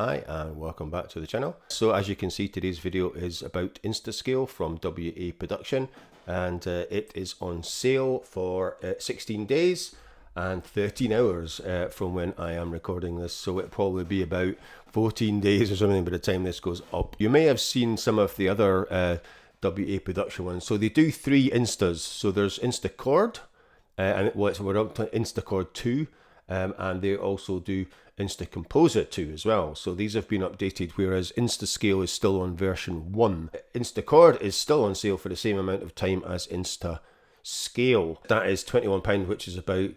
Hi and welcome back to the channel. So as you can see, today's video is about INSTASCALE from WA Production, and it is on sale for 16 days and 13 hours from when I am recording this, so it'll probably be about 14 days or something by the time this goes up. You may have seen some of the other WA Production ones. So they do 3 Instas. So there's INSTACORD, and we're up to INSTACORD 2, and they also do INSTACOMPOSITE 2 as well. So these have been updated, whereas INSTASCALE is still on version 1. INSTACORD is still on sale for the same amount of time as INSTASCALE. That is £21, which is about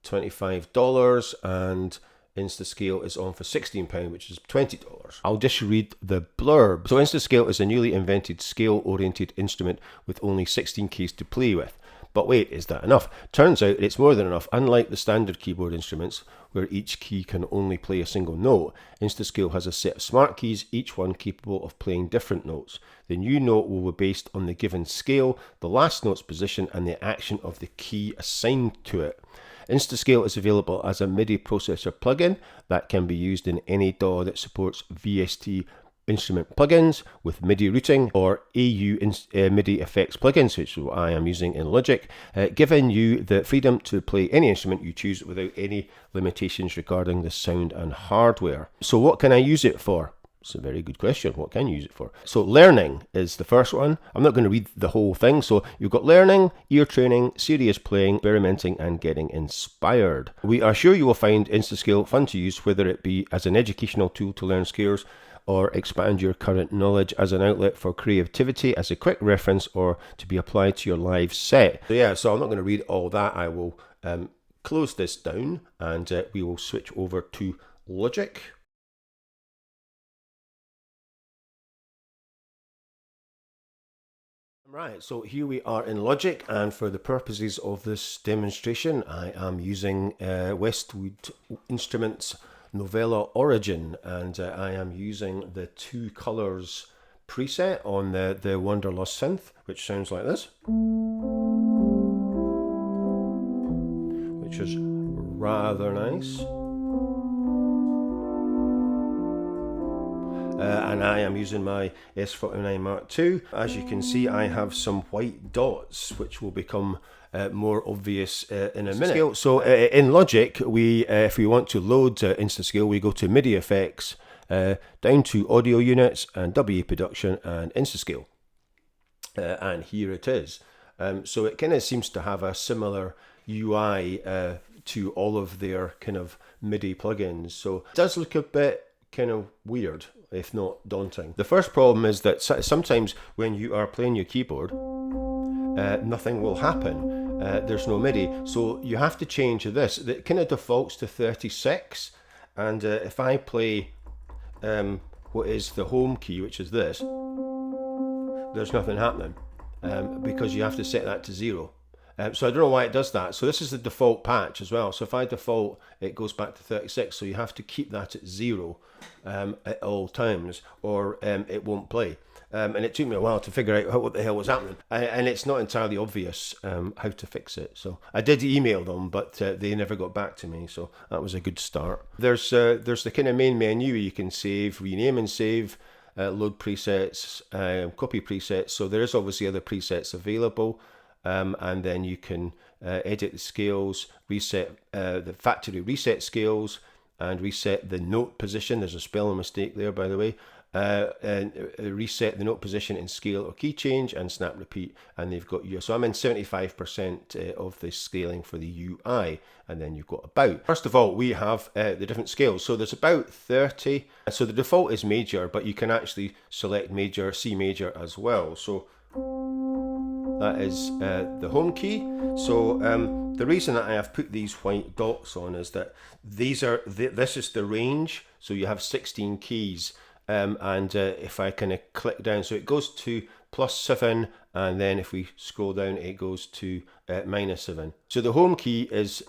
$25, and INSTASCALE is on for £16, which is $20. I'll just read the blurb. So INSTASCALE is a newly invented scale-oriented instrument with only 16 keys to play with. But wait, is that enough? Turns out it's more than enough. Unlike the standard keyboard instruments, where each key can only play a single note, INSTASCALE has a set of smart keys, each one capable of playing different notes. The new note will be based on the given scale, the last note's position, and the action of the key assigned to it. INSTASCALE is available as a MIDI processor plugin that can be used in any DAW that supports VST instrument plugins with MIDI routing, or AU MIDI effects plugins, which is what I am using in Logic, giving you the freedom to play any instrument you choose without any limitations regarding the sound and hardware. So what can I use it for? It's a very good question. What can you use it for? So learning is the first one. I'm not going to read the whole thing. So you've got learning, ear training, serious playing, experimenting, and getting inspired. We are sure you will find INSTASCALE fun to use, whether it be as an educational tool to learn scales, or expand your current knowledge as an outlet for creativity, as a quick reference, or to be applied to your live set. So yeah, so I'm not going to read all that. I will close this down, and we will switch over to Logic. Right, so here we are in Logic, and for the purposes of this demonstration, I am using Westwood Instruments Novella Origin, and I am using the 2 colors preset on the Wanderlust synth, which sounds like this, which is rather nice. And I am using my S49 Mark II. As you can see, I have some white dots, which will become more obvious in a minute. So in Logic, if we want to load INSTASCALE, we go to MIDI effects, down to audio units, and WA Production, and INSTASCALE. And here it is. So it kind of seems to have a similar UI to all of their kind of MIDI plugins. So it does look a bit kind of weird, if not daunting. The first problem is that sometimes when you are playing your keyboard, nothing will happen. There's no MIDI, so you have to change this. It kind of defaults to 36, and if I play what is the home key, which is this, there's nothing happening, because you have to set that to 0. So I don't know why it does that. So this is the default patch as well. So if I default, it goes back to 36. So you have to keep that at 0 at all times, or it won't play. And it took me a while to figure out what the hell was happening. And it's not entirely obvious how to fix it. So I did email them, but they never got back to me. So that was a good start. There's the kind of main menu where you can save, rename and save, load presets, copy presets. So there is obviously other presets available. And then you can edit the scales, reset the factory reset scales, and reset the note position. There's a spelling mistake there, by the way. And reset the note position in scale or key change, and snap repeat. And they've got you. So I'm in 75% of the scaling for the UI, and then you've got about. First of all, we have the different scales. So there's about 30. So the default is major, but you can actually select major, C major as well. So that is the home key. So the reason that I have put these white dots on is that these are this is the range. So you have 16 keys, and if I kind of click down, so it goes to +7, and then if we scroll down, it goes to -7. So the home key is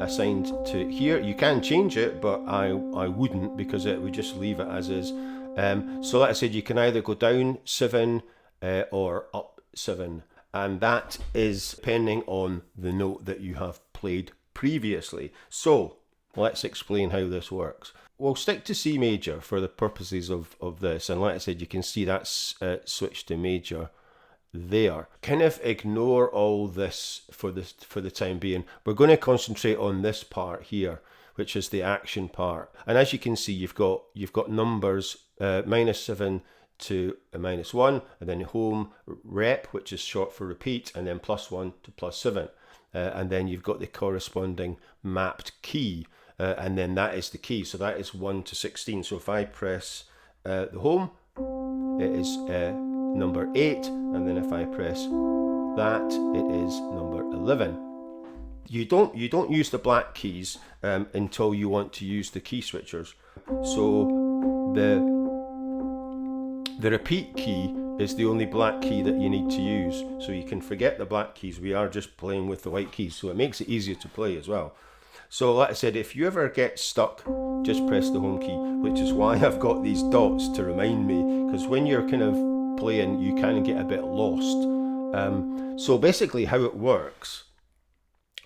assigned to here. You can change it, but I wouldn't, because it would just leave it as is. So like I said, you can either go down 7 or up 7. And that is depending on the note that you have played previously. So let's explain how this works. we'll stick to C major for the purposes of this. And like I said, you can see that's switched to major there. Kind of ignore all this for the time being. We're going to concentrate on this part here, which is the action part. And as you can see, you've got numbers -7 to -1, and then home rep, which is short for repeat, and then +1 to +7. And then you've got the corresponding mapped key, and then that is the key. So that is 1 to 16. So if I press the home, it is number 8, and then if I press that, it is number 11. You don't use the black keys until you want to use the key switchers. So the repeat key is the only black key that you need to use. So you can forget the black keys. We are just playing with the white keys, so it makes it easier to play as well. So like I said, if you ever get stuck, just press the home key, which is why I've got these dots to remind me, because when you're kind of playing, you kind of get a bit lost. So basically how it works,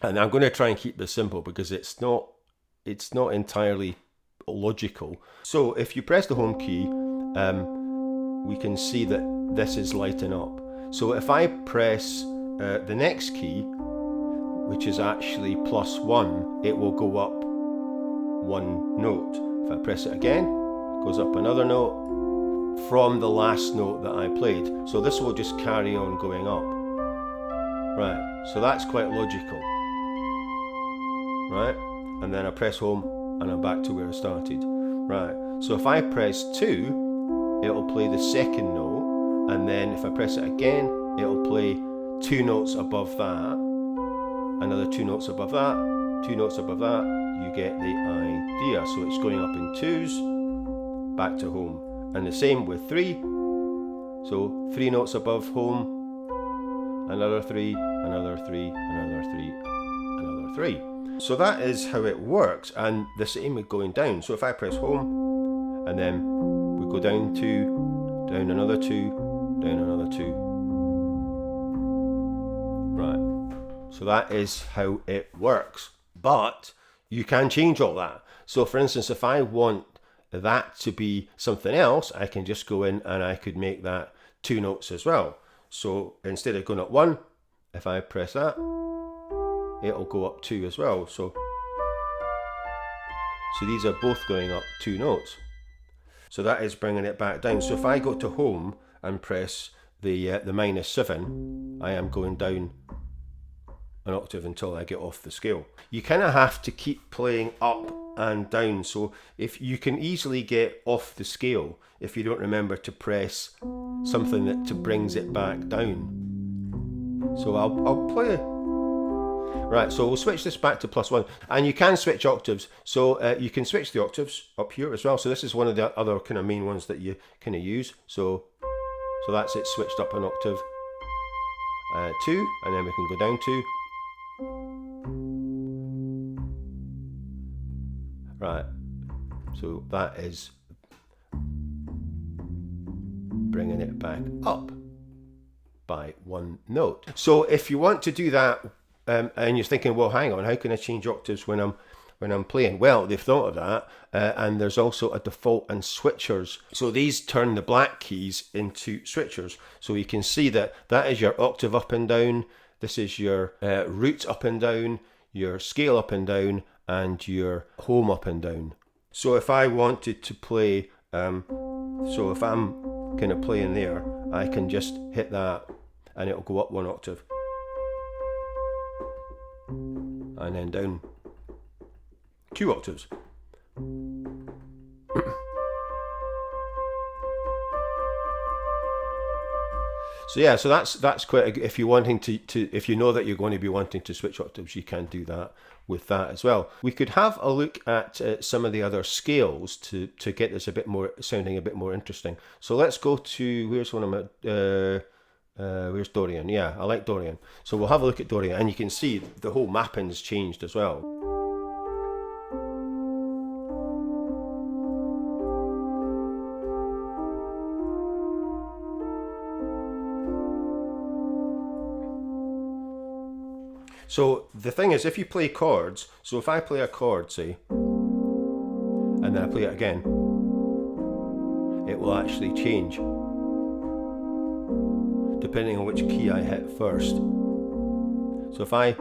and I'm going to try and keep this simple because it's not entirely logical. So if you press the home key, we can see that this is lighting up. So if I press the next key, which is actually +1, it will go up 1 note. If I press it again, it goes up another note from the last note that I played. So this will just carry on going up. Right, so that's quite logical. Right, and then I press home and I'm back to where I started. Right, so if I press 2, it'll play the second note, and then if I press it again, it'll play 2 notes above that, another 2 notes above that, 2 notes above that. You get the idea. So it's going up in 2s, back to home. And the same with 3. So 3 notes above home, another 3, another 3, another 3, another 3. So that is how it works, and the same with going down. So if I press home, and then we go down 2, down another 2, down another 2. Right. So that is how it works. But you can change all that. So for instance, if I want that to be something else, I can just go in and I could make that 2 notes as well. So instead of going up 1, if I press that, it'll go up 2 as well. So these are both going up 2 notes. So that is bringing it back down. So if I go to home and press the -7, I am going down an octave until I get off the scale. You kind of have to keep playing up and down. So if you can easily get off the scale if you don't remember to press something that brings it back down. So I'll play. Right, so we'll switch this back to +1, and you can switch octaves. So you can switch the octaves up here as well. So this is one of the other kind of main ones that you kind of use. So that's it, switched up an octave, 2, and then we can go down 2. Right, so that is bringing it back up by 1 note. So if you want to do that, and you're thinking, well, hang on, how can I change octaves when I'm playing? Well, they've thought of that, and there's also a default and switchers. So these turn the black keys into switchers. So you can see that is your octave up and down. This is your root up and down, your scale up and down, and your home up and down. So if I wanted to play, so if I'm kind of playing there, I can just hit that and it'll go up 1 octave. And then down 2 octaves. So yeah, so that's quite if you're wanting to if you know that you're going to be wanting to switch octaves, you can do that with that as well. We could have a look at some of the other scales to get this sounding a bit more interesting. So let's go to, where's one of my where's Dorian? Yeah, I like Dorian. So we'll have a look at Dorian, and you can see the whole mapping's changed as well. So the thing is, if you play chords, so if I play a chord, say, and then I play it again, it will actually change depending on which key I hit first. So if I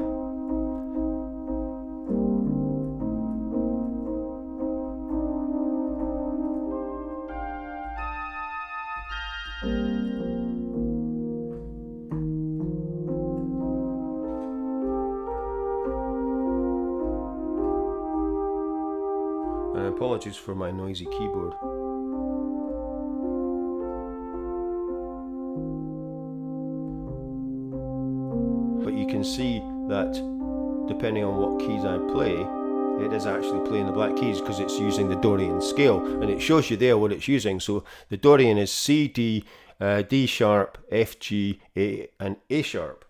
and apologies for my noisy keyboard. But you can see that depending on what keys I play, it is actually playing the black keys because it's using the Dorian scale, and it shows you there what it's using. So the Dorian is C, D, D sharp, F, G, A, and A sharp.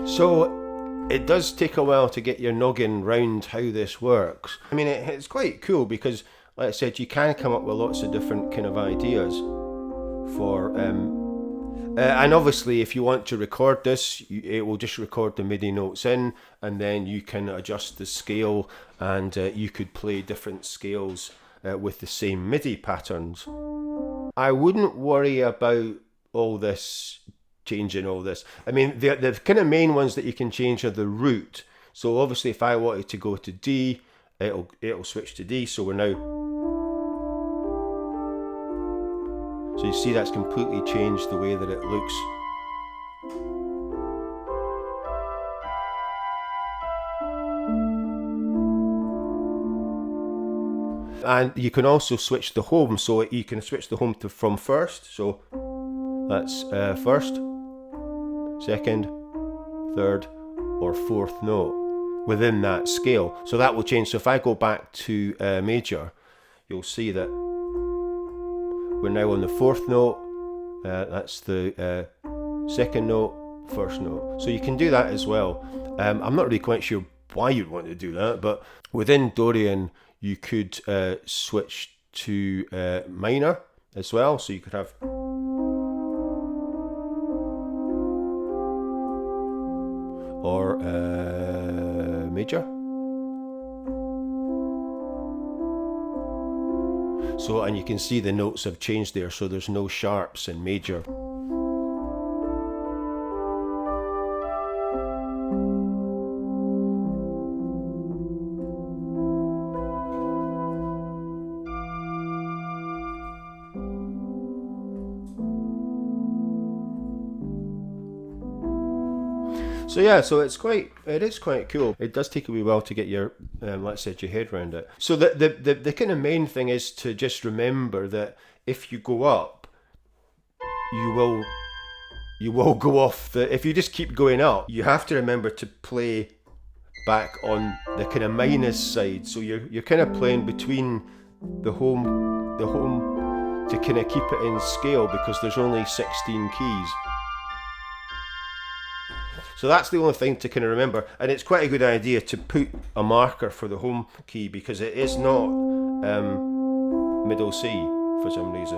So it does take a while to get your noggin round how this works. I mean, it's quite cool because, like I said, you can come up with lots of different kind of ideas for, and obviously if you want to record this, it will just record the MIDI notes in, and then you can adjust the scale, and you could play different scales with the same MIDI patterns. I wouldn't worry about all this, changing all this. I mean, the kind of main ones that you can change are the root. So obviously if I wanted to go to D, it'll switch to D. So we're now, so you see that's completely changed the way that it looks. And you can also switch the home, so you can switch the home to from first. So that's first, second, third, or fourth note within that scale. So that will change. So if I go back to major, you'll see that we're now on the fourth note. That's the second note, first note. So you can do that as well. I'm not really quite sure why you'd want to do that, but within Dorian you could switch to minor as well. So you could have or major. So, and you can see the notes have changed there, so there's no sharps in major. So yeah, so it is quite cool. It does take a wee while to get your, let's say, your head around it. So the kind of main thing is to just remember that if you go up, you will go off the. If you just keep going up, you have to remember to play back on the kind of minus side. So you're kind of playing between the home to kind of keep it in scale because there's only 16 keys. So that's the only thing to kind of remember, and it's quite a good idea to put a marker for the home key because it is not middle C for some reason,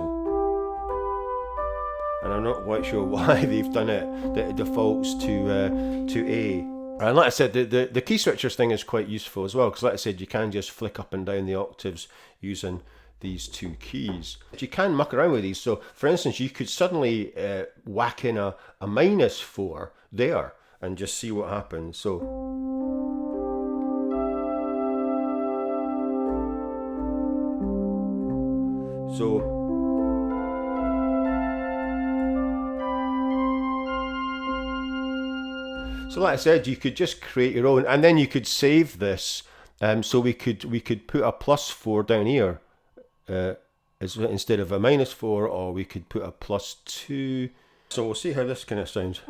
and I'm not quite sure why they've done it, that it defaults to A. And like I said, the key switchers thing is quite useful as well because, like I said, you can just flick up and down the octaves using these two keys. You can muck around with these. So, for instance, you could suddenly whack in a -4 there and just see what happens. So like I said, you could just create your own, and then you could save this. So we could put a +4 down here instead of a -4, or we could put a +2. So we'll see how this kind of sounds.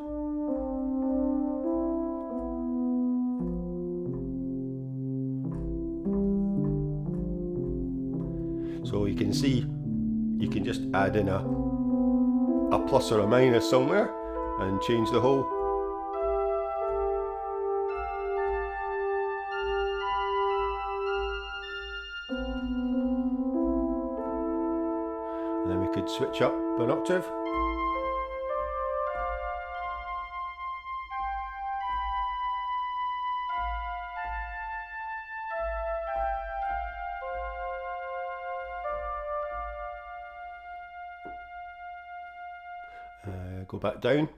So you can see, you can just add in a plus or a minus somewhere and change the whole. And then we could switch up an octave. Go back down.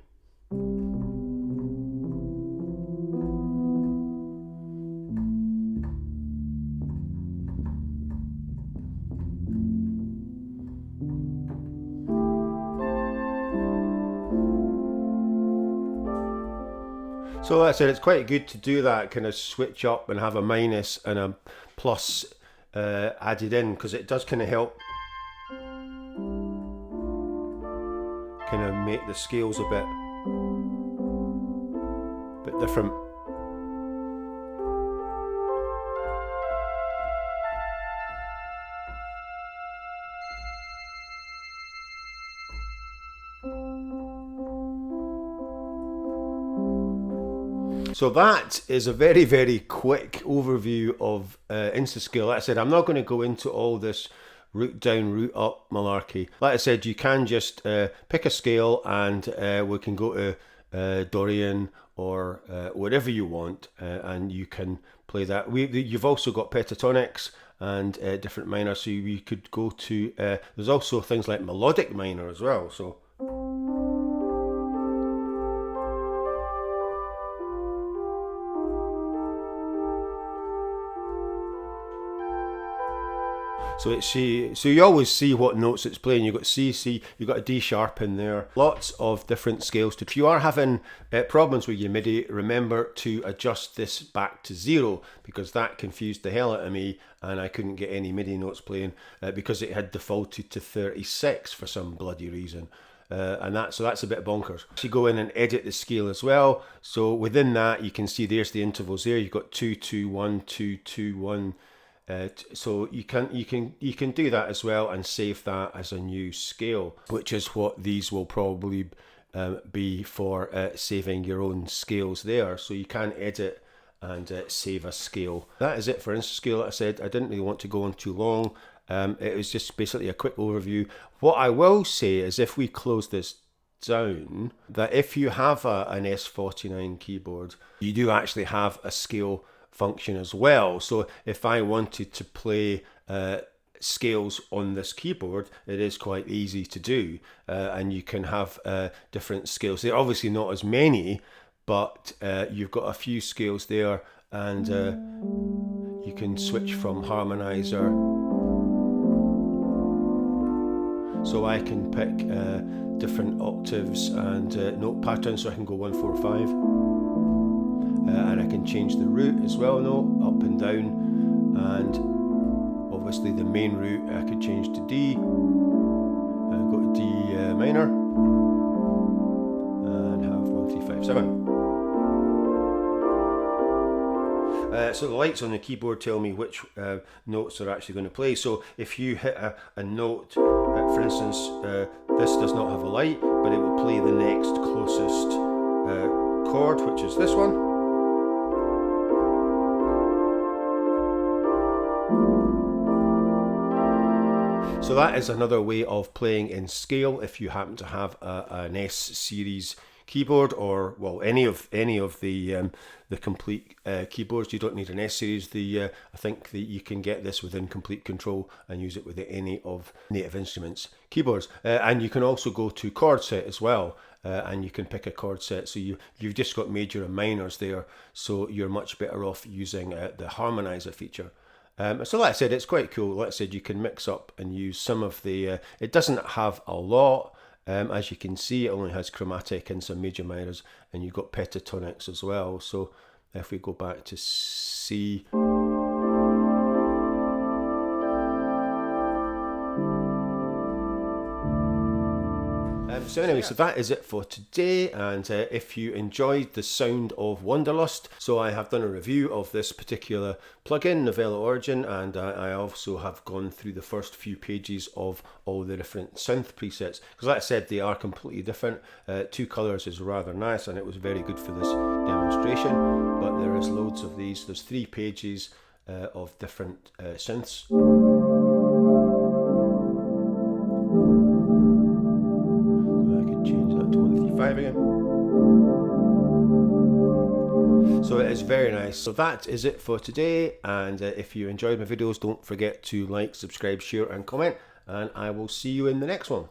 So like I said, it's quite good to do that kind of switch up and have a minus and a plus added in, because it does kind of help kind of make the scales a bit different. So that is a very, very quick overview of INSTASCALE. Like I said, I'm not going to go into all this root down, root up malarkey. Like I said, you can just pick a scale and we can go to Dorian or whatever you want, and you can play that. You've also got pentatonics and different minor, so you could go to, there's also things like melodic minor as well. So you always see what notes it's playing. You've got C, you've got a D sharp in there. Lots of different scales. If you are having problems with your MIDI, remember to adjust this back to 0, because that confused the hell out of me and I couldn't get any MIDI notes playing because it had defaulted to 36 for some bloody reason. So that's a bit bonkers. So you go in and edit the scale as well. So within that, you can see there's the intervals there. You've got 2 2 1 2 2 1. So you can do that as well and save that as a new scale, which is what these will probably be for saving your own scales there. So you can edit and save a scale. That is it for INSTASCALE. Like I said, I didn't really want to go on too long. It was just basically a quick overview. What I will say is, if we close this down, that if you have an S49 keyboard, you do actually have a scale function as well. So if I wanted to play scales on this keyboard, it is quite easy to do, and you can have different scales. They're obviously not as many, but you've got a few scales there, and you can switch from harmonizer. So I can pick different octaves and note patterns, so I can go 1 4 5. And I can change the root as well, note up and down, and obviously the main root I could change to D, and go to D minor, and have 1 3 5 7. So the lights on the keyboard tell me which notes are actually going to play. So if you hit a note, for instance, this does not have a light, but it will play the next closest chord, which is this one. So that is another way of playing in scale if you happen to have an S series keyboard, or well, any of the Komplete keyboards. You don't need an S series. I think that you can get this within Komplete Kontrol and use it with any of Native Instruments keyboards. And you can also go to chord set as well, and you can pick a chord set. So you've just got major and minors there. So you're much better off using the harmonizer feature. So like I said, it's quite cool. Like I said, you can mix up and use some of the, it doesn't have a lot. As you can see, it only has chromatic and some major minors, and you've got pentatonics as well. So if we go back to C, so anyway, so that is it for today, and if you enjoyed the sound of Wanderlust, so I have done a review of this particular plugin, Novella Origin, and I also have gone through the first few pages of all the different synth presets, because like I said, they are completely different. 2 colors is rather nice, and it was very good for this demonstration, but there is loads of these. There's 3 pages of different synths. I could change that to 135 again. So it is very nice. So that is it for today, and if you enjoyed my videos, don't forget to like, subscribe, share and comment, and I will see you in the next one.